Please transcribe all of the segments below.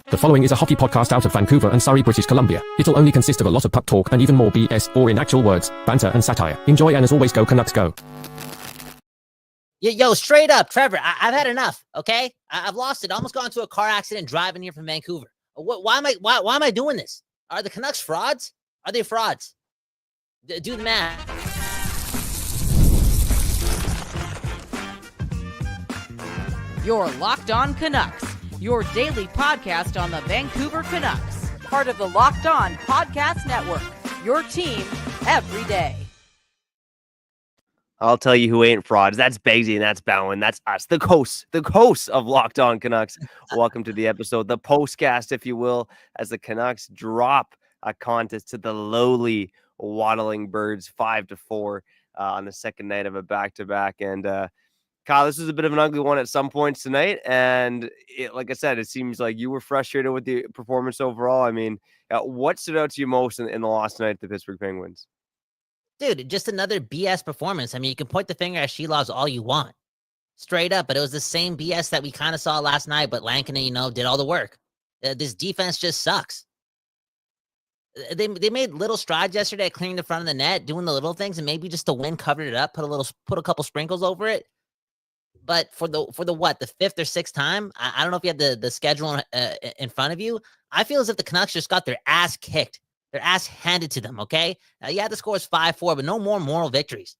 The following is a hockey podcast out of Vancouver and Surrey, British Columbia. It'll only consist of a lot of puck talk and even more BS, or in actual words, banter and satire. Enjoy, and as always, go Canucks go. Yo, straight up, Trevor, I've had enough, okay? I've lost it. I almost got into a car accident driving here from Vancouver. Why am I doing this? Are the Canucks frauds? Are they frauds? Do the math. You're Locked On Canucks, your daily podcast on the Vancouver Canucks, part of the Locked On Podcast Network, your team every day. I'll tell you who ain't frauds. That's Begsy and that's Bowen. That's us, the hosts of Locked On Canucks. Welcome to the episode, the postcast, if you will, as the Canucks drop a contest to the lowly Waddling Birds 5-4 on the second night of a back-to-back. And Kyle, this is a bit of an ugly one at some points tonight. And like I said, it seems like you were frustrated with the performance overall. I mean, what stood out to you most in the loss tonight at the Pittsburgh Penguins? Dude, just another BS performance. I mean, you can point the finger at Silovs all you want. Straight up, but it was the same BS that we kind of saw last night, but Lankinen, did all the work. This defense just sucks. They made little strides yesterday at clearing the front of the net, doing the little things, and maybe just the wind covered it up, put a couple sprinkles over it. But for the fifth or sixth time, I don't know if you had the schedule in front of you. I feel as if the Canucks just got their ass kicked, their ass handed to them, okay? Yeah, the score is 5-4, but no more moral victories.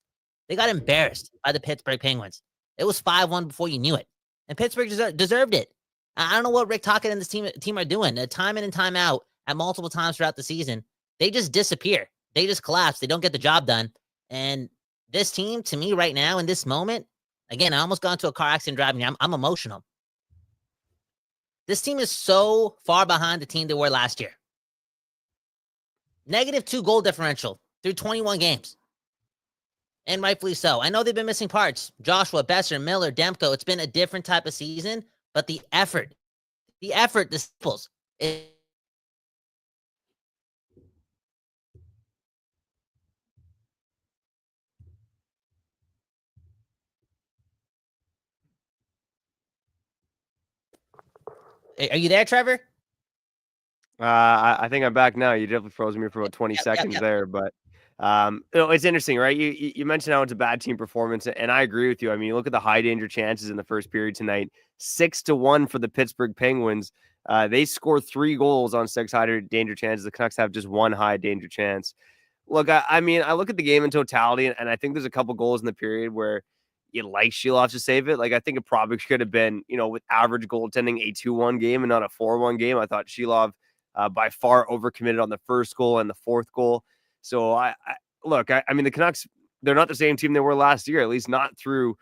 They got embarrassed by the Pittsburgh Penguins. It was 5-1 before you knew it. And Pittsburgh deserved it. I don't know what Rick Tocchet and this team are doing. Time in and time out, at multiple times throughout the season, they just disappear. They just collapse. They don't get the job done. And this team, to me right now, in this moment, again, I almost got into a car accident driving. I'm emotional. This team is so far behind the team they were last year. -2 goal differential through 21 games. And rightfully so. I know they've been missing parts. Joshua, Besser, Miller, Demko. It's been a different type of season, but the effort, the simples. Are you there, Trevor? I think I'm back now. You definitely froze me for about 20 seconds there, but it's interesting, right? You mentioned how it's a bad team performance, and I agree with you. I mean, you look at the high danger chances in the first period tonight, 6-1 for the Pittsburgh Penguins. They score 3 goals on 6 high danger chances. The Canucks have just 1 high danger chance. Look, I mean, I look at the game in totality, and I think there's a couple goals in the period where you like Silovs to save it. Like, I think it probably could have been, with average goaltending, a 2-1 game and not a 4-1 game. I thought Silovs by far overcommitted on the first goal and the fourth goal. So I mean, the Canucks, they're not the same team they were last year, at least not through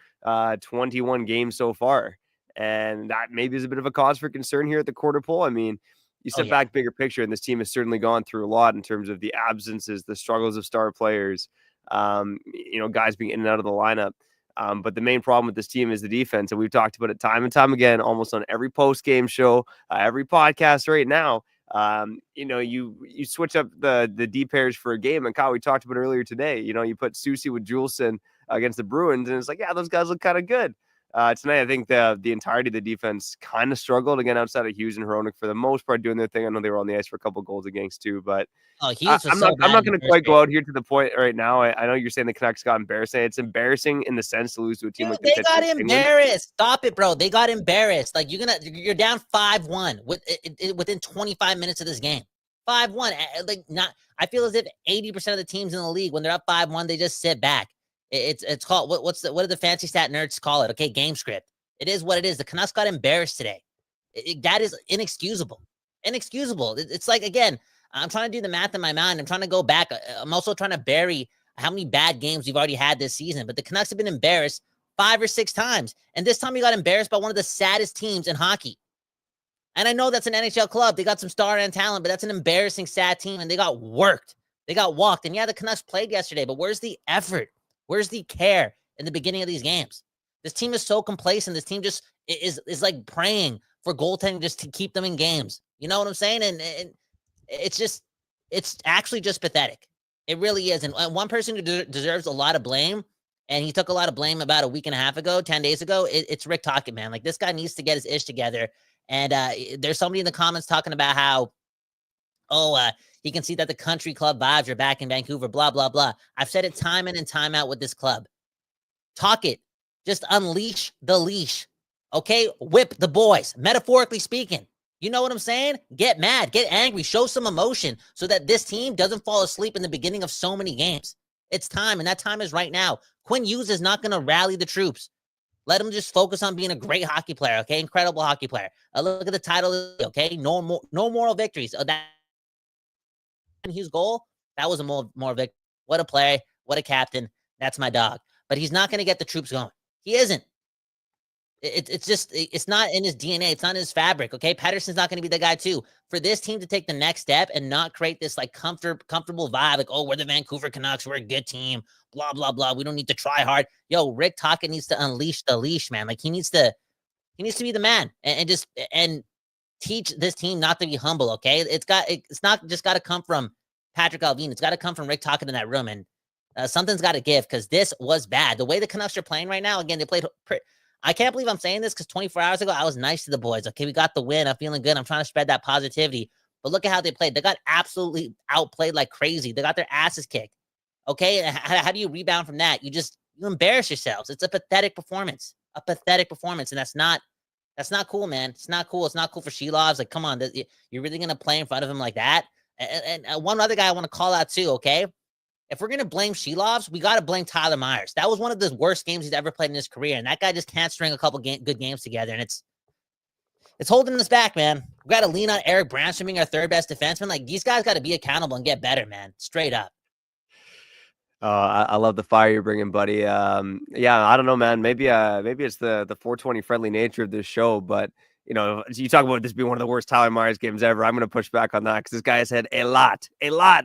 21 games so far. And that maybe is a bit of a cause for concern here at the quarter pole. I mean, you step back bigger picture, and this team has certainly gone through a lot in terms of the absences, the struggles of star players, guys being in and out of the lineup. But the main problem with this team is the defense. And we've talked about it time and time again, almost on every post-game show, every podcast right now. You switch up the D pairs for a game. And Kyle, we talked about earlier today, you put Susie with Juleson against the Bruins, and it's like, yeah, those guys look kind of good. Tonight, I think the entirety of the defense kind of struggled, again, outside of Hughes and Hronek for the most part doing their thing. I know they were on the ice for a couple goals against too, but I'm not going to quite go out here to the point right now. I know you're saying the Canucks got embarrassing. It's embarrassing in the sense to lose to a team like the Pittsburgh Penguins. They got embarrassed. Stop it, bro. They got embarrassed. Like, you're down 5-1 within 25 minutes of this game. 5-1. I feel as if 80% of the teams in the league, when they're up 5-1, they just sit back. It's called what do the fancy stat nerds call it? Okay, game script. It is what it is. The Canucks got embarrassed today. That is inexcusable. It's like, again, I'm trying to do the math in my mind. I'm trying to go back. I'm also trying to bury how many bad games we've already had this season. But the Canucks have been embarrassed 5 or 6 times, and this time we got embarrassed by one of the saddest teams in hockey. And I know that's an NHL club. They got some star and talent, but that's an embarrassing, sad team, and they got worked. They got walked. And yeah, the Canucks played yesterday, but where's the effort? Where's the care in the beginning of these games? This team is so complacent. This team just is like praying for goaltending just to keep them in games. You know what I'm saying? And it's actually just pathetic. It really is. And one person who deserves a lot of blame, and he took a lot of blame about a week and a half ago, 10 days ago, it's Rick Tocchet, man. Like, this guy needs to get his ish together And there's somebody in the comments talking about how, he can see that the country club vibes are back in Vancouver, blah, blah, blah. I've said it time in and time out with this club. Talk it. Just unleash the leash. Okay? Whip the boys, metaphorically speaking. You know what I'm saying? Get mad, get angry, show some emotion so that this team doesn't fall asleep in the beginning of so many games. It's time, and that time is right now. Quinn Hughes is not going to rally the troops. Let him just focus on being a great hockey player, okay? Incredible hockey player. Look at the title, okay? No moral victories. That Hughes goal, that was a more victory. What a play, what a captain. That's my dog. But he's not going to get the troops going. He isn't. It's not in his DNA. It's not in his fabric, okay? Pettersson's not going to be the guy, too. For this team to take the next step and not create this, like, comfortable vibe, like, oh, we're the Vancouver Canucks, we're a good team, blah, blah, blah. We don't need to try hard. Yo, Rick Tocchet needs to unleash the leash, man. Like, he needs to be the man and teach this team not to be humble, okay? It's not just got to come from Patrick Allvin. It's got to come from Rick Tocchet in that room, and something's got to give because this was bad. The way the Canucks are playing right now, again, they played I can't believe I'm saying this because 24 hours ago, I was nice to the boys. Okay, we got the win. I'm feeling good. I'm trying to spread that positivity. But look at how they played. They got absolutely outplayed like crazy. They got their asses kicked. Okay, how do you rebound from that? You embarrass yourselves. It's a pathetic performance. And that's not cool, man. It's not cool. It's not cool for Silovs. Like, come on, you're really going to play in front of him like that? And one other guy I want to call out too, okay? If we're going to blame Silovs, we got to blame Tyler Myers. That was one of the worst games he's ever played in his career, and that guy just can't string a couple good games together, and it's holding us back, man. We got to lean on Eric Branstrom being our third best defenseman. Like, these guys got to be accountable and get better, man. Straight up. I love the fire you're bringing, buddy. Yeah, I don't know, man. Maybe it's the 420 friendly nature of this show, but you know, you talk about this being one of the worst Tyler Myers games ever. I'm going to push back on that because this guy has had a lot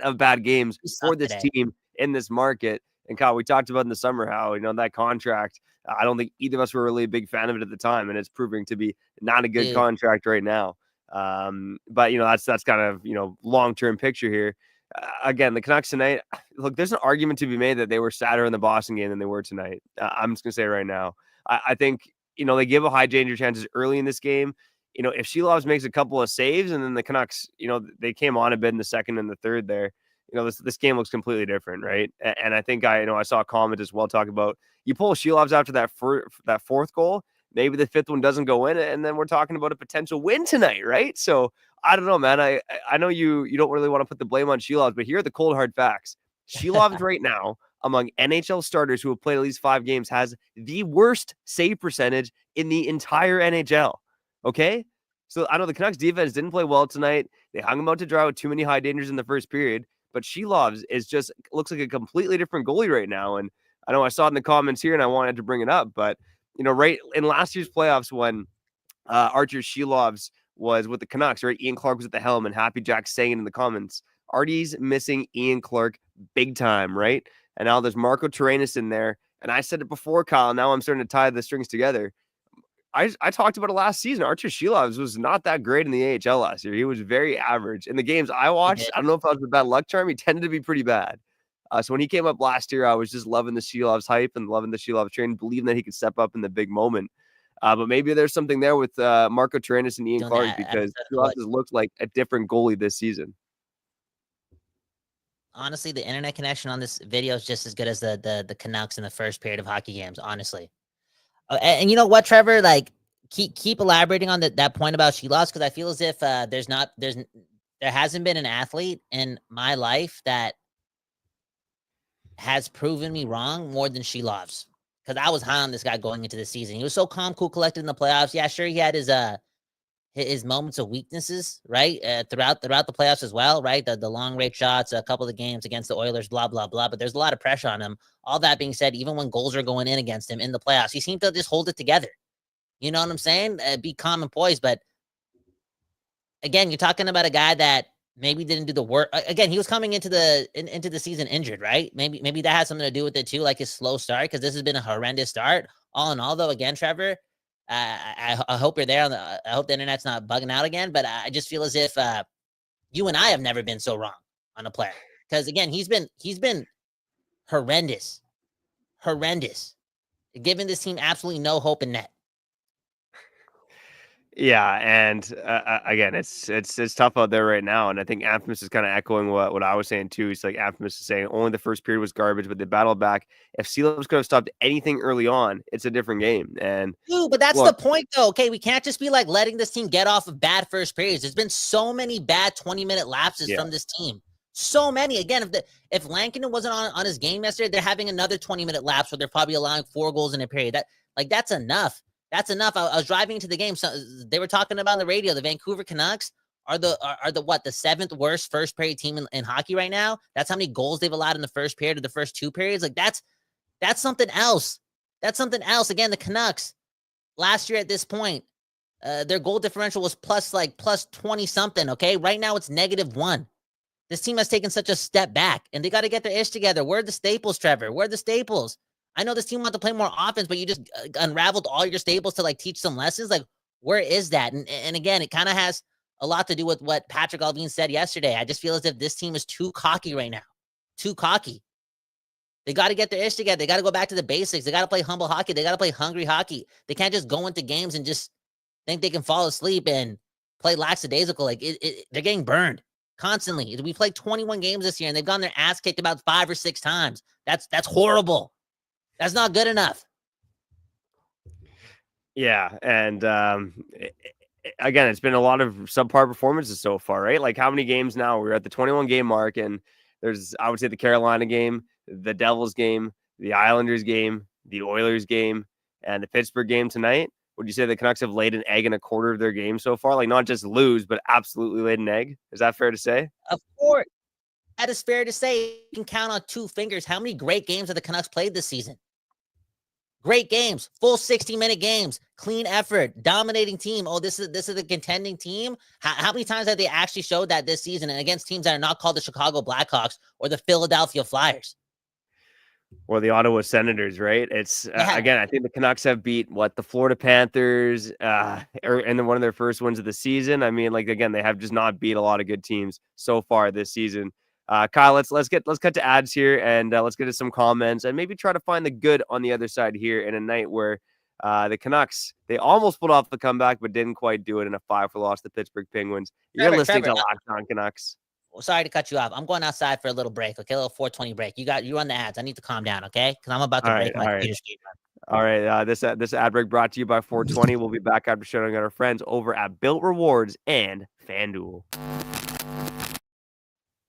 of bad games for this team in this market. And Kyle, we talked about in the summer how, you know, that contract, I don't think either of us were really a big fan of it at the time, and it's proving to be not a good contract right now. But you know, that's kind of, you know, long-term picture here. Again, the Canucks tonight, look, there's an argument to be made that they were sadder in the Boston game than they were tonight. I'm just going to say right now, I think, you know, they give a high danger chances early in this game. You know, if Silovs makes a couple of saves and then the Canucks, you know, they came on a bit in the second and the third there, you know, this game looks completely different, right? And I think I saw a comment as well talk about you pull Silovs after that fourth goal, maybe the fifth one doesn't go in, and then we're talking about a potential win tonight, right? So I don't know, man. I know you don't really want to put the blame on Silovs, but here are the cold hard facts. Silovs right now, among NHL starters who have played at least 5 games, has the worst save percentage in the entire NHL. Okay? So I know the Canucks defense didn't play well tonight. They hung him out to dry with too many high dangers in the first period. But Silovs looks like a completely different goalie right now. And I know I saw it in the comments here and I wanted to bring it up. But, you know, right in last year's playoffs when Archer Silovs was with the Canucks, right? Ian Clark was at the helm and Happy Jack saying in the comments, Artie's missing Ian Clark big time, right? And now there's Marco Taranis in there. And I said it before, Kyle. Now I'm starting to tie the strings together. I talked about it last season. Archer Silovs was not that great in the AHL last year. He was very average. In the games I watched, I don't know if I was a bad luck charm. He tended to be pretty bad. So when he came up last year, I was just loving the Silovs hype and loving the Silovs train, believing that he could step up in the big moment. But maybe there's something there with Marco Taranis and Ian Clark because Silovs has looked like a different goalie this season. Honestly, the internet connection on this video is just as good as the Canucks in the first period of hockey games, honestly. And you know what, Trevor? Like, keep elaborating on that point about Silovs because I feel as if there hasn't been an athlete in my life that has proven me wrong more than Silovs. Because I was high on this guy going into the season. He was so calm, cool, collected in the playoffs. Yeah, sure, he had his moments of weaknesses, right? Throughout the playoffs as well, right? The long range shots, a couple of the games against the Oilers, blah, blah, blah. But there's a lot of pressure on him. All that being said, even when goals are going in against him in the playoffs, he seemed to just hold it together. You know what I'm saying? Be calm and poised. But again, you're talking about a guy that maybe didn't do the work. Again, he was coming into the season injured, right? Maybe that has something to do with it too, like his slow start, because this has been a horrendous start. All in all, though, again, Trevor, I hope you're there. I hope the internet's not bugging out again, but I just feel as if you and I have never been so wrong on a player. Because again, he's been horrendous, giving this team absolutely no hope in net. Yeah, and again, it's tough out there right now, and I think Anthemus is kind of echoing what I was saying too. It's like Anthemus is saying only the first period was garbage, but they battled back. If Silovs could have stopped anything early on, it's a different game. And Dude, but that's the look, point, though. Okay, we can't just be like letting this team get off of bad first periods. There's been so many bad 20-minute lapses yeah, from this team. So many. Again, if Lankinen wasn't on his game yesterday, they're having another 20-minute lapse where they're probably allowing 4 goals in a period. That's enough. That's enough. I was driving into the game, so they were talking about on the radio. The Vancouver Canucks are the 7th worst first period team in hockey right now. That's how many goals they've allowed in the first period or the first 2 periods. Like that's something else. That's something else. Again, the Canucks last year at this point, their goal differential was plus 20 something. Okay, right now it's -1. This team has taken such a step back, and they got to get their ish together. Where are the staples, Trevor? Where are the staples? I know this team wants to play more offense, but you just unraveled all your staples to like teach some lessons. Like, where is that? And again, it kind of has a lot to do with what Patrick Allvin said yesterday. I just feel as if this team is too cocky right now. Too cocky. They got to get their ish together. They got to go back to the basics. They got to play humble hockey. They got to play hungry hockey. They can't just go into games and just think they can fall asleep and play lackadaisical. Like they're getting burned constantly. We played 21 games this year, and they've gotten their ass kicked about 5 or 6 times. That's horrible. That's not good enough. yeah, and again, it's been a lot of subpar performances so far, right? Like how many games now? We're at the 21 game mark, and there's I would say the Carolina game, the Devils game, the Islanders game, the Oilers game, and the Pittsburgh game tonight. Would you say the Canucks have laid an egg in a quarter of their game so far? Like not just lose, but absolutely laid an egg. Is that fair to say? Of course, that is fair to say. You can count on 2 fingers how many great games have the Canucks played this season. Great games, full 60-minute games, clean effort, dominating team. Oh, this is a contending team. How many times have they actually showed that this season and against teams that are not called the Chicago Blackhawks or the Philadelphia Flyers? Or the Ottawa Senators, right? It's again, I think the Canucks have beat the Florida Panthers, and then one of their first wins of the season. I mean, like again, they have just not beat a lot of good teams so far this season. Kyle, let's cut to ads here, and let's get to some comments, and maybe try to find the good on the other side here in a night where the Canucks, they almost pulled off the comeback, but didn't quite do it in a 5-4 loss to the Pittsburgh Penguins. You're listening to Locked On Canucks. Sorry to cut you off. I'm going outside for a little break. Okay, a little 420 break. You run the ads. I need to calm down. Okay, because I'm about to break my computer screen. All right. This ad break brought to you by 420. We'll be back after showing out our friends over at Built Rewards and FanDuel.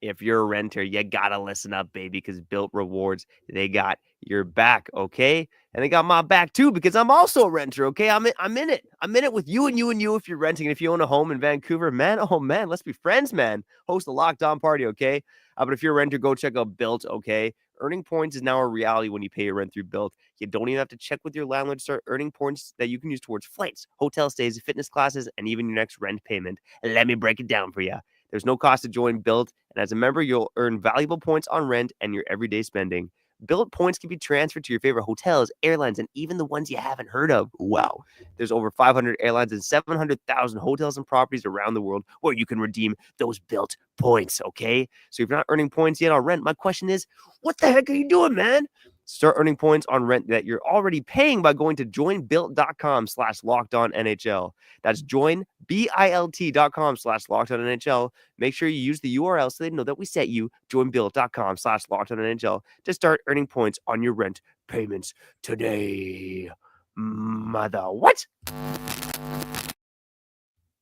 If you're a renter, you gotta listen up, baby, because Built Rewards, they got your back, okay? And they got my back too, because I'm also a renter, okay? I'm in it. I'm in it with you and you and you if you're renting. And if you own a home in Vancouver, man, oh man, let's be friends, man. Host a Locked On party, okay? But if you're a renter, go check out Built, okay? Earning points is now a reality when you pay your rent through Built. You don't even have to check with your landlord to start earning points that you can use towards flights, hotel stays, fitness classes, and even your next rent payment. Let me break it down for you. There's no cost to join Built, and as a member, you'll earn valuable points on rent and your everyday spending. Built points can be transferred to your favorite hotels, airlines, and even the ones you haven't heard of. Wow. There's over 500 airlines and 700,000 hotels and properties around the world where you can redeem those Built points, okay? So if you're not earning points yet on rent, my question is, what the heck are you doing, man? Start earning points on rent that you're already paying by going to joinbuilt.com/lockedonnhl. That's joinbilt.com/lockedonnhl. Make sure you use the URL so they know that we sent you. Joinbuilt.com/lockedonnhl to start earning points on your rent payments today. Mother what?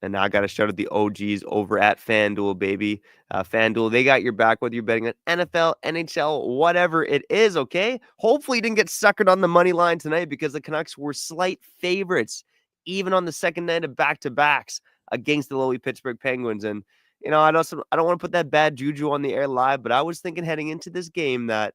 And now I got to shout out the OGs over at FanDuel, baby. FanDuel, they got your back whether you're betting on NFL, NHL, whatever it is, okay? Hopefully you didn't get suckered on the money line tonight because the Canucks were slight favorites, even on the second night of back-to-backs against the lowly Pittsburgh Penguins. And, you know, I don't want to put that bad juju on the air live, but I was thinking heading into this game that,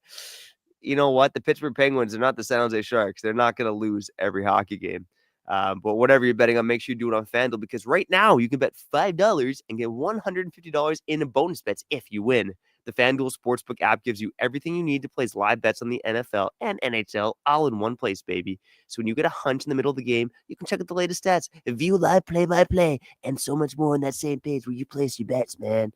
you know what, the Pittsburgh Penguins are not the San Jose Sharks. They're not going to lose every hockey game. But whatever you're betting on, make sure you do it on FanDuel because right now you can bet $5 and get $150 in bonus bets if you win. The FanDuel Sportsbook app gives you everything you need to place live bets on the NFL and NHL all in one place, baby. So when you get a hunch in the middle of the game, you can check out the latest stats, view live play-by-play, and so much more on that same page where you place your bets, man.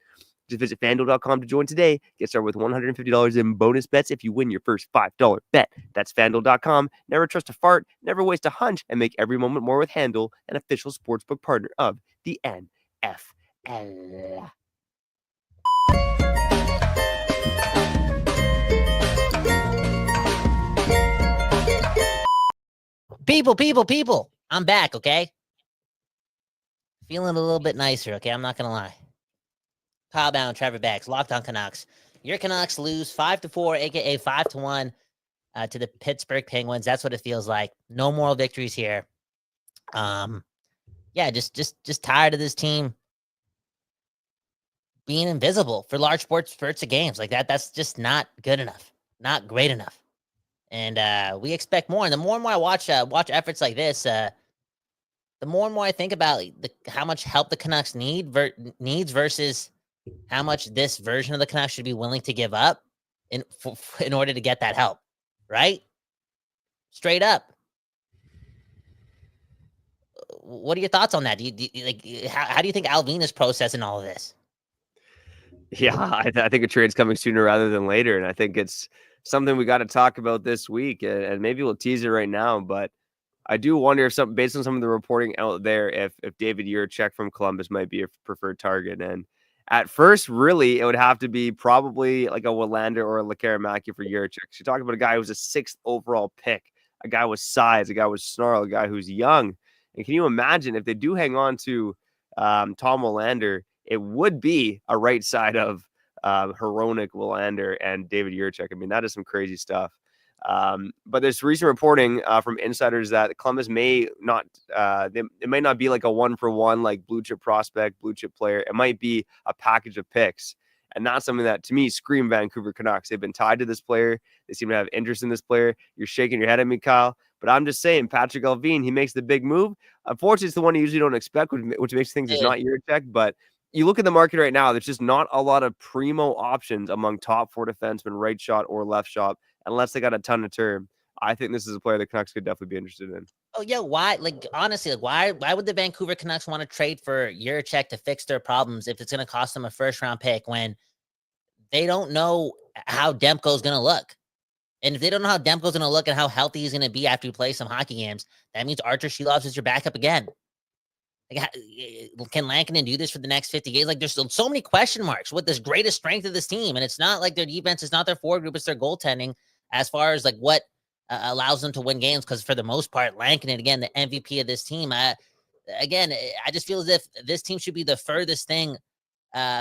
Just visit FanDuel.com to join today. Get started with $150 in bonus bets if you win your first $5 bet. That's FanDuel.com. Never trust a fart, never waste a hunch, and make every moment more with FanDuel, an official sportsbook partner of the NFL. People. I'm back, okay? Feeling a little bit nicer, okay? I'm not going to lie. Kyle Bound, Trevor Becks, Locked On Canucks. Your Canucks lose 5-4, a.k.a. 5-1 to the Pittsburgh Penguins. That's what it feels like. No moral victories here. Yeah, just tired of this team being invisible for large spurts of games. Like that's just not good enough. Not great enough. And we expect more. And the more and more I watch efforts like this, the more and more I think about how much help the Canucks needs versus how much this version of the Canucks should be willing to give up in order to get that help, right? Straight up. What are your thoughts on that? Do you like how do you think Alvin is processing all of this? Yeah, I think a trade's coming sooner rather than later, and I think it's something we got to talk about this week, and maybe we'll tease it right now. But I do wonder if based on some of the reporting out there, if David Jiricek from Columbus might be a preferred target. And at first, really, it would have to be probably like a Willander or a Lekaramaki for Jiricek. You're talking about a guy who's a 6th overall pick, a guy with size, a guy with snarl, a guy who's young. And can you imagine if they do hang on to Tom Willander, it would be a right side of Hronek, Willander, and David Jiricek. I mean, that is some crazy stuff. But there's recent reporting from insiders that Columbus may not, it might not be like a 1-for-1, like blue chip prospect, blue chip player. It might be a package of picks. And that's something that, to me, scream Vancouver Canucks. They've been tied to this player. They seem to have interest in this player. You're shaking your head at me, Kyle. But I'm just saying, Patrick Allvin, he makes the big move. Unfortunately, it's the one you usually don't expect, which makes things it's not Jiricek. But you look at the market right now, there's just not a lot of primo options among top 4 defensemen, right shot or left shot, unless they got a ton of term. I think this is a player the Canucks could definitely be interested in. Oh yeah, why? Like honestly, like why would the Vancouver Canucks want to trade for Jiricek to fix their problems if it's going to cost them a first-round pick when they don't know how Demko's going to look? And if they don't know how Demko's going to look and how healthy he's going to be after he plays some hockey games, that means Archer Silovs is your backup again. Like, can Lankinen do this for the next 50 games? Like, there's still so many question marks with this greatest strength of this team. And it's not like their defense, it's not their forward group, it's their goaltending as far as like what allows them to win games. Because for the most part, Lankinen, again, the MVP of this team. Again, I just feel as if this team should be the furthest thing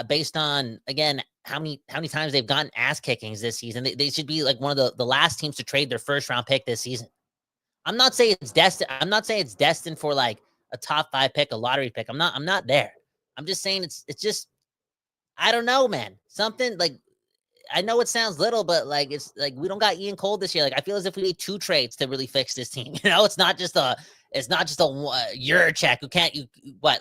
based on, again, how many times they've gotten ass kickings this season. They should be like one of the last teams to trade their first round pick this season. I'm not saying it's destined for like a top 5 pick, a lottery pick. I'm not there. I'm just saying it's just, I don't know, man. Something like, I know it sounds little, but like, it's like, we don't got Ian Cole this year. Like, I feel as if we need 2 trades to really fix this team. You know, it's not just a Jiricek who can't,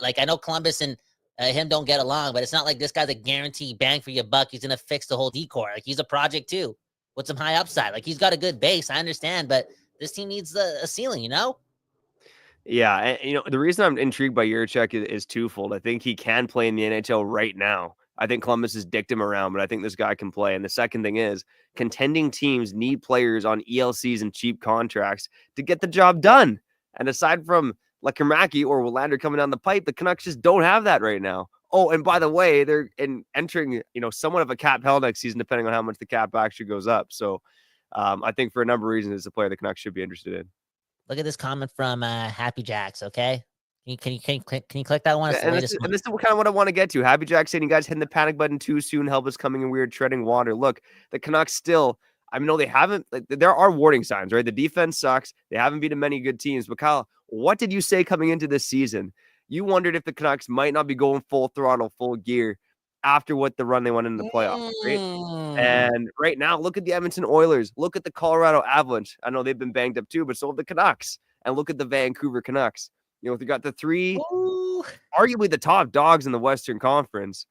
like, I know Columbus and him don't get along, but it's not like this guy's a guaranteed bang for your buck. He's going to fix the whole decor. Like, he's a project too with some high upside. Like, he's got a good base. I understand, but this team needs a ceiling, you know? Yeah, and the reason I'm intrigued by Jiricek is twofold. I think he can play in the NHL right now. I think Columbus has dicked him around, but I think this guy can play. And the second thing is, contending teams need players on ELCs and cheap contracts to get the job done. And aside from Lekaramaki or Willander coming down the pipe, the Canucks just don't have that right now. Oh, and by the way, they're entering somewhat of a cap hell next season, depending on how much the cap actually goes up. So I think for a number of reasons, it's a player the Canucks should be interested in. Look at this comment from Happy Jacks, okay? Can you click that one? And this is kind of what I want to get to. Happy Jack saying, you guys hitting the panic button too soon. Help us coming in weird, treading water. Look, the Canucks still, I mean, no, they haven't. Like, there are warning signs, right? The defense sucks. They haven't beaten many good teams. But Kyle, what did you say coming into this season? You wondered if the Canucks might not be going full throttle, full gear after what the run they went in the playoffs, right? And right now, look at the Edmonton Oilers. Look at the Colorado Avalanche. I know they've been banged up too, but so have the Canucks. And look at the Vancouver Canucks. You got the 3, arguably the top dogs in the Western Conference,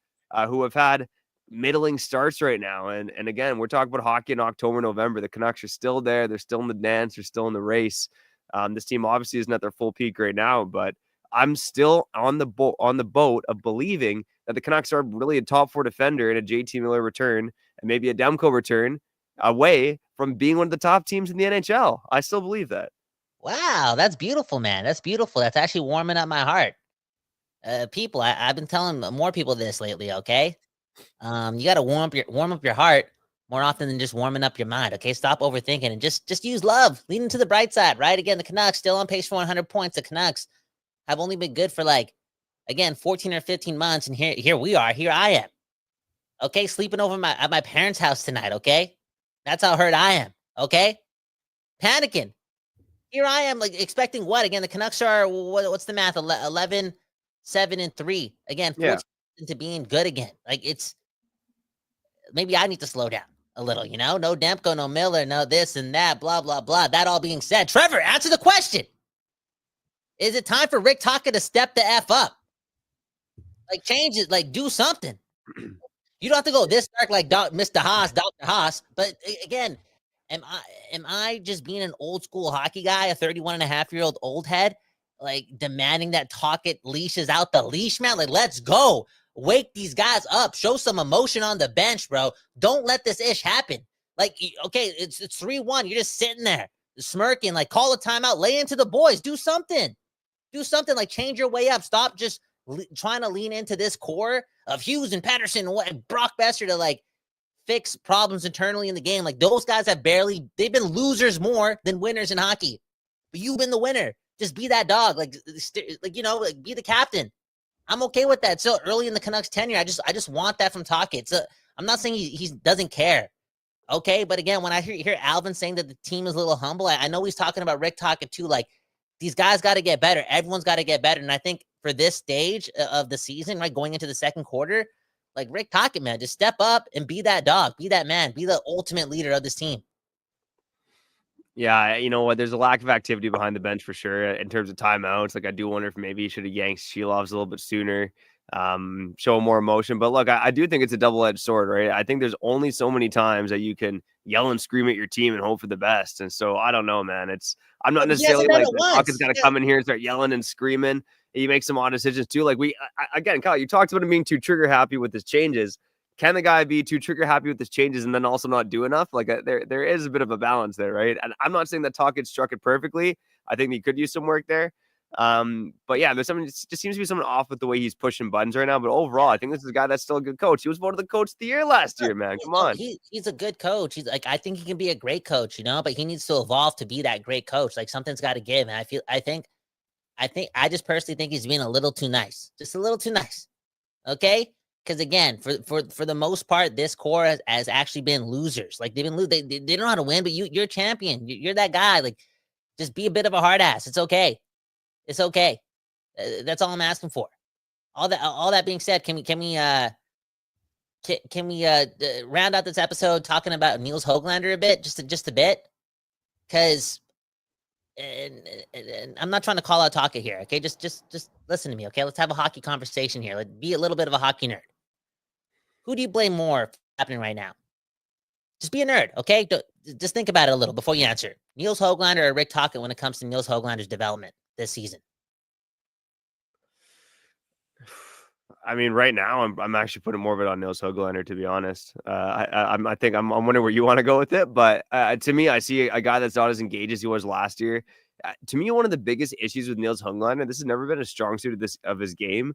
who have had middling starts right now. And again, we're talking about hockey in October, November. The Canucks are still there. They're still in the dance. They're still in the race. This team obviously isn't at their full peak right now, but I'm still on the boat of believing that the Canucks are really a top 4 defender and a JT Miller return and maybe a Demko return away from being one of the top teams in the NHL. I still believe that. Wow, that's beautiful, man. That's beautiful. That's actually warming up my heart. People, I've been telling more people this lately. Okay, you got to warm up your heart more often than just warming up your mind. Okay, stop overthinking and just use love. Lean into the bright side. Right? Again, the Canucks still on pace for 100 points. The Canucks have only been good for 14 or 15 months, and here we are. Here I am. Okay, sleeping over at my parents' house tonight. Okay, that's how hurt I am. Okay, panicking. Here I am, expecting what? Again, the Canucks are what's the math? 11, 7, and 3. Again, 14 into being good again. It's maybe I need to slow down a little. No Demko, no Miller, no this and that, blah blah blah. That all being said, Trevor, answer the question. Is it time for Rick Tocchet to step the F up? Change it, do something. You don't have to go this dark like Mr. Haas, Dr. Haas. But again, am I just being an old school hockey guy, a 31-and-a-half-year-old old head, demanding that Tocchet leashes out the leash, man? Let's go. Wake these guys up. Show some emotion on the bench, bro. Don't let this ish happen. Okay, it's 3-1. You're just sitting there smirking, call a timeout, lay into the boys. Do something. Change your way up. Stop just trying to lean into this core of Hughes and Patterson and Brock Besser to fix problems internally in the game. Those guys they've been losers more than winners in hockey. But you've been the winner. Just be that dog. Be the captain. I'm okay with that. So early in the Canucks tenure, I just want that from Tocchet. So I'm not saying he doesn't care. Okay, but again, when I hear Alvin saying that the team is a little humble, I know he's talking about Rick Tocchet too. These guys got to get better. Everyone's got to get better. And I think for this stage of the season, going into the second quarter, Rick Tocchet, man, just step up and be that dog, be that man, be the ultimate leader of this team. Yeah, you know what? There's a lack of activity behind the bench for sure in terms of timeouts. I do wonder if maybe he should have yanked Silovs a little bit sooner, show more emotion. But look, I do think it's a double-edged sword, right? I think there's only so many times that you can yell and scream at your team and hope for the best. And so I don't know, man. I'm not necessarily Tocchet's got to come in here and start yelling and screaming. He makes some odd decisions too. Again, Kyle, you talked about him being too trigger happy with his changes. Can the guy be too trigger happy with his changes and then also not do enough? There is a bit of a balance there, right? And I'm not saying that Tocchet struck it perfectly. I think he could use some work there. But yeah, there's something. It just seems to be something off with the way he's pushing buttons right now. But overall, I think this is a guy that's still a good coach. He was voted the coach of the year last year, man. Come on. He's a good coach. He's I think he can be a great coach, but he needs to evolve to be that great coach. Something's got to give. And I just personally think he's being a little too nice, just a little too nice. Okay. Because again, for the most part, this core has actually been losers. They've been they don't know how to win, but you're a champion. You're that guy. Just be a bit of a hard ass. It's okay. It's okay. That's all I'm asking for. All that being said, can we round out this episode talking about Nils Höglander a bit, just a bit, because and I'm not trying to call out Tocchet here. Okay, just listen to me. Okay, let's have a hockey conversation here. Let's be a little bit of a hockey nerd. Who do you blame more for happening right now? Just be a nerd, okay? Just think about it a little before you answer. Nils Höglander or Rick Tocchet when it comes to Nils Höglander's development this season? I mean, right now, I'm actually putting more of it on Nils Höglander, to be honest. I think I'm wondering where you want to go with it, but to me, I see a guy that's not as engaged as he was last year. To me, one of the biggest issues with Nils Höglander, this has never been a strong suit of his game.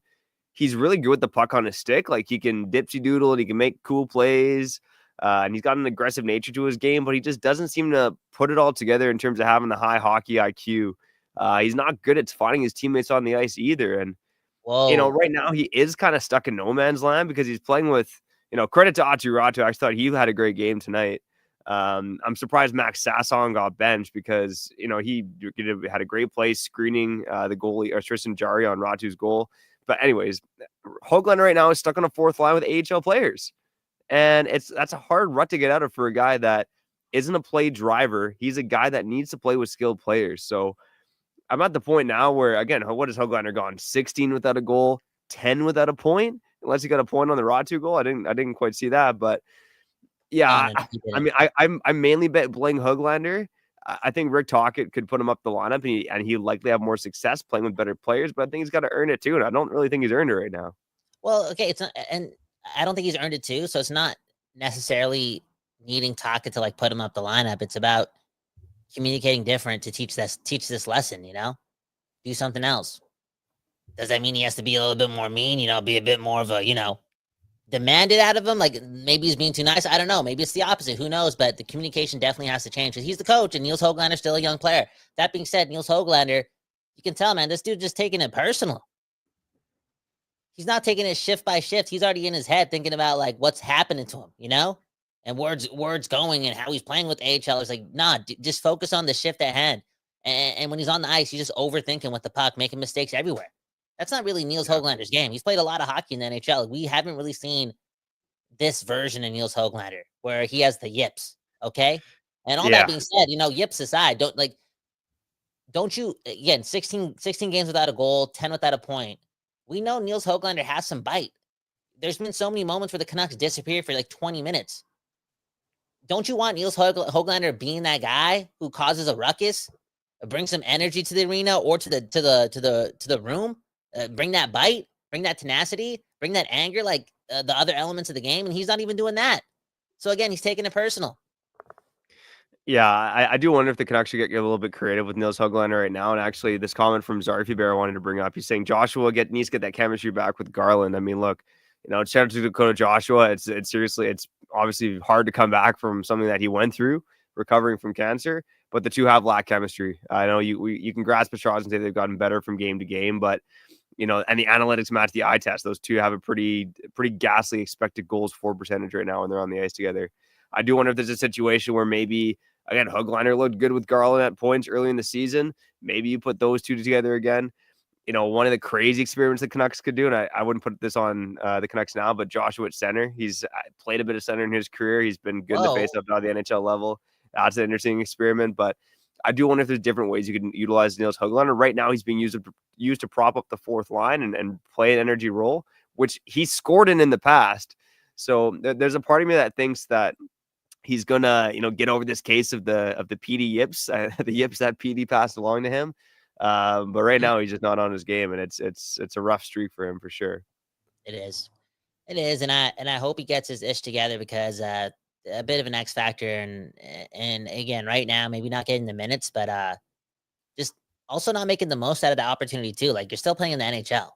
He's really good with the puck on his stick. He can dipsy doodle and he can make cool plays. And he's got an aggressive nature to his game, but he just doesn't seem to put it all together in terms of having the high hockey IQ. He's not good at finding his teammates on the ice either. And, right now he is kind of stuck in no man's land because he's playing with, credit to Aatu Ratu. I actually thought he had a great game tonight. I'm surprised Max Sasson got benched because, he had a great play screening the goalie or Tristan Jarry on Ratu's goal. But anyways, Höglander right now is stuck on a fourth line with AHL players. And that's a hard rut to get out of for a guy that isn't a play driver. He's a guy that needs to play with skilled players. So I'm at the point now where, again, what has Höglander gone? 16 without a goal, 10 without a point, unless he got a point on the Ratu goal. I didn't quite see that, but yeah, I'm mainly blaming Höglander. I think Rick Tocchet could put him up the lineup and he likely have more success playing with better players, but I think he's got to earn it too. And I don't really think he's earned it right now. Well, okay, it's not, and I don't think he's earned it too. So it's not necessarily needing Taka to like put him up the lineup. It's about communicating different to teach this lesson. Do something else. Does that mean he has to be a little bit more mean? Be a bit more of a demanded out of him? Like maybe he's being too nice. I don't know. Maybe it's the opposite. Who knows? But the communication definitely has to change because he's the coach and Niels Höglander's still a young player. That being said, Niels Höglander, you can tell, man, this dude just taking it personal. He's not taking it shift by shift. He's already in his head thinking about like what's happening to him, and words going and how he's playing with AHL. It's like, nah, just focus on the shift at hand. And when he's on the ice, he's just overthinking with the puck, making mistakes everywhere. That's not really Niels Höglander's game. He's played a lot of hockey in the NHL. We haven't really seen this version of Niels Höglander where he has the yips. Okay. And all that being said, yips aside, don't you, again, 16 games without a goal, 10 without a point. We know Niels Höglander has some bite. There's been so many moments where the Canucks disappeared for like 20 minutes. Don't you want Niels Höglander being that guy who causes a ruckus, bring some energy to the arena or to the room, bring that bite, bring that tenacity, bring that anger, like the other elements of the game, and he's not even doing that. So again, he's taking it personal. Yeah, I do wonder if the Canucks should get a little bit creative with Niels Höglander right now. And actually, this comment from Zarfy Bear I wanted to bring up. He's saying Joshua needs to get that chemistry back with Garland. I mean, look, shout out to Dakota Joshua. It's seriously, it's obviously hard to come back from something that he went through, recovering from cancer. But the two have lacked chemistry. I know you can grasp at straws and say they've gotten better from game to game, but and the analytics match the eye test. Those two have a pretty ghastly expected goals for percentage right now when they're on the ice together. I do wonder if there's a situation where maybe, again, Höglander looked good with Garland at points early in the season. Maybe you put those two together again. One of the crazy experiments the Canucks could do, and I wouldn't put this on the Canucks now, but Joshua at center. He's played a bit of center in his career. He's been good in the face-up at the NHL level. That's an interesting experiment, but I do wonder if there's different ways you can utilize Niels Höglander. Right now, he's being used to prop up the fourth line and play an energy role, which he scored in the past. So there's a part of me that thinks that he's gonna, get over this case of the PD yips, the yips that PD passed along to him. But right now he's just not on his game, and it's a rough streak for him for sure. It is, and I hope he gets his ish together because a bit of an X factor, and again, right now maybe not getting the minutes, but just also not making the most out of the opportunity too. Like you're still playing in the NHL.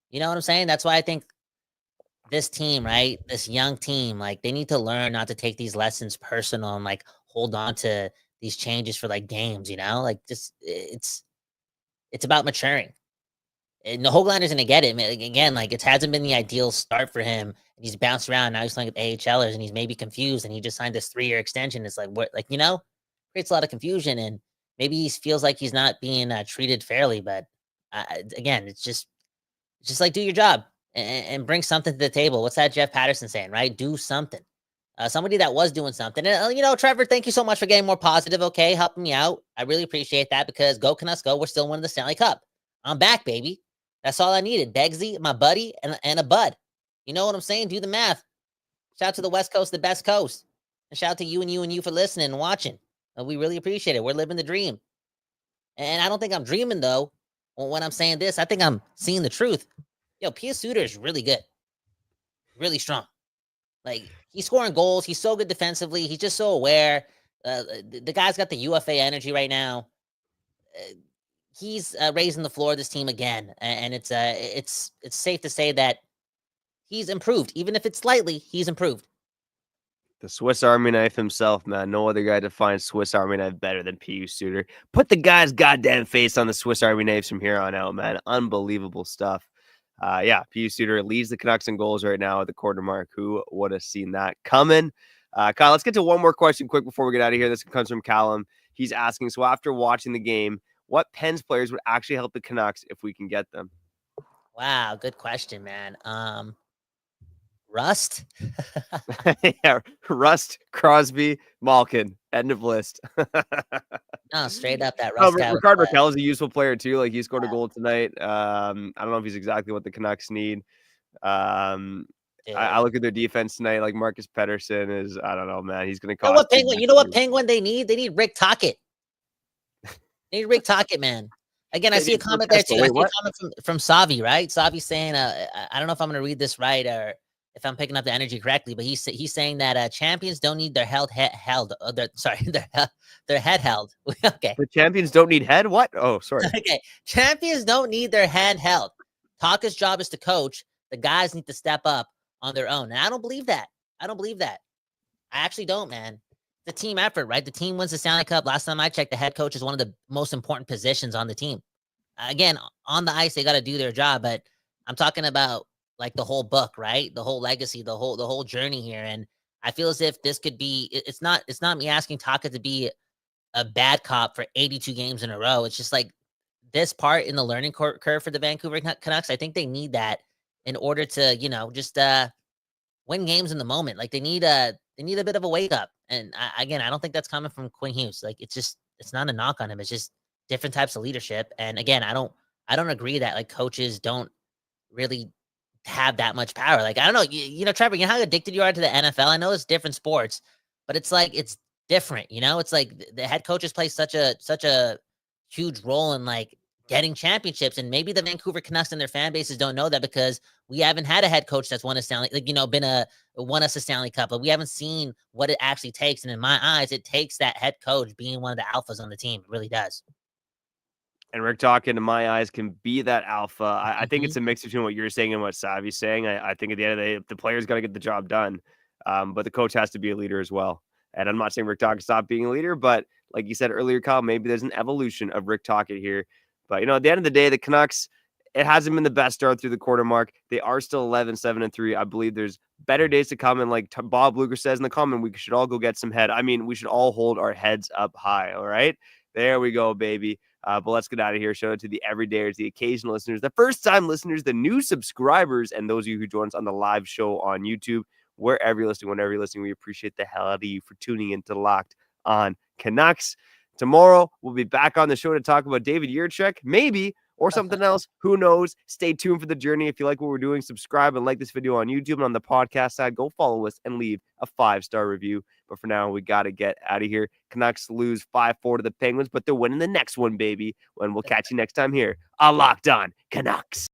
You know what I'm saying? That's why I think this team, right? This young team, like they need to learn not to take these lessons personal and like hold on to these changes for like games, like just it's about maturing. And the Höglander's gonna get it. Again, like it hasn't been the ideal start for him. He's bounced around. Now he's playing with AHLers and he's maybe confused and he just signed this 3-year extension. It's like, what, like, creates a lot of confusion and maybe he feels like he's not being treated fairly. But again, it's just like, do your job and bring something to the table. What's that Jeff Patterson saying, right? Do something. Somebody that was doing something. And, Trevor, thank you so much for getting more positive. Okay. Helping me out. I really appreciate that because go Canucks go. We're still winning the Stanley Cup. I'm back, baby. That's all I needed. Begsy, my buddy, and a bud. You know what I'm saying? Do the math. Shout out to the West Coast, the best coast. And shout out to you and you for listening and watching. We really appreciate it. We're living the dream. And I don't think I'm dreaming, though, when I'm saying this. I think I'm seeing the truth. Pius Suter is really good. Really strong. Like, he's scoring goals. He's so good defensively. He's just so aware. The guy's got the UFA energy right now. He's raising the floor of this team again. And it's safe to say that he's improved. Even if it's slightly, he's improved. The Swiss Army knife himself, man. No other guy defines Swiss Army knife better than Pius Suter. Put the guy's goddamn face on the Swiss Army knives from here on out, man. Unbelievable stuff. Pius Suter leads the Canucks in goals right now at the quarter mark. Who would have seen that coming? Kyle, let's get to one more question quick before we get out of here. This comes from Callum. He's asking, so after watching the game, what Pens players would actually help the Canucks if we can get them? Wow, good question, man. Rust? Yeah, Rust, Crosby, Malkin, end of list. No, straight up that Rust guy. Rickard Rakell is a useful player too. Like he scored a goal tonight. I don't know if he's exactly what the Canucks need. I look at their defense tonight. Like Marcus Pettersson is, I don't know, man. He's going to cost. You know what Penguin they need? They need Rick Tocchet. They need Rick Tocchet, man. Again, I see a comment there too. I Wait, see a what? comment from Savi, right? Savi saying, I don't know if I'm going to read this right or if I'm picking up the energy correctly, but he's saying that champions don't need their held. Their head held. Okay. The champions don't need head? What? Oh, sorry. Okay. Champions don't need their hand held. Taka's job is to coach. The guys need to step up on their own. And I don't believe that. I actually don't, man. The team effort, right? The team wins the Stanley Cup. Last time I checked, the head coach is one of the most important positions on the team. Again, on the ice, they got to do their job, but I'm talking about like the whole book, right? The whole legacy, the whole journey here. And I feel as if this could be, it's not me asking Taka to be a bad cop for 82 games in a row. It's just like this part in the learning curve for the Vancouver Canucks. I think they need that in order to, just win games in the moment. Like they need a bit of a wake up. And I don't think that's coming from Quinn Hughes. Like it's not a knock on him. It's just different types of leadership. And again, I don't agree that like coaches don't really have that much power. Like, I don't know, Trevor, you know how addicted you are to the NFL? I know it's different sports, but it's like, it's different, it's like the head coaches play such a huge role in like getting championships. And maybe the Vancouver Canucks and their fan bases don't know that because we haven't had a head coach that's won a Stanley, won us a Stanley Cup, but we haven't seen what it actually takes. And in my eyes, it takes that head coach being one of the alphas on the team. It really does. And Rick Talkin, in my eyes, can be that alpha. I think it's a mix between what you're saying and what Savi's saying. I think at the end of the day, the players got to get the job done, but the coach has to be a leader as well. And I'm not saying Rick Talkin stop being a leader, but like you said earlier, Kyle, maybe there's an evolution of Rick Talkin here. But, at the end of the day, the Canucks, it hasn't been the best start through the quarter mark. They are still 11-7-3. I believe there's better days to come. And like Bob Luger says in the comment, we should all go get some head. I mean, we should all hold our heads up high. All right. There we go, baby. But let's get out of here. Shout out to the everydayers, the occasional listeners, the first-time listeners, the new subscribers, and those of you who join us on the live show on YouTube. Wherever you're listening, whenever you're listening, we appreciate the hell out of you for tuning in to Locked on Canucks. Tomorrow, we'll be back on the show to talk about David Yurchek, maybe, or something else. Who knows? Stay tuned for the journey. If you like what we're doing, subscribe and like this video on YouTube, and on the podcast side, go follow us and leave a 5-star review. But for now, we got to get out of here. Canucks lose 5-4 to the Penguins, but they're winning the next one, baby. And we'll catch you next time here on Locked on Canucks.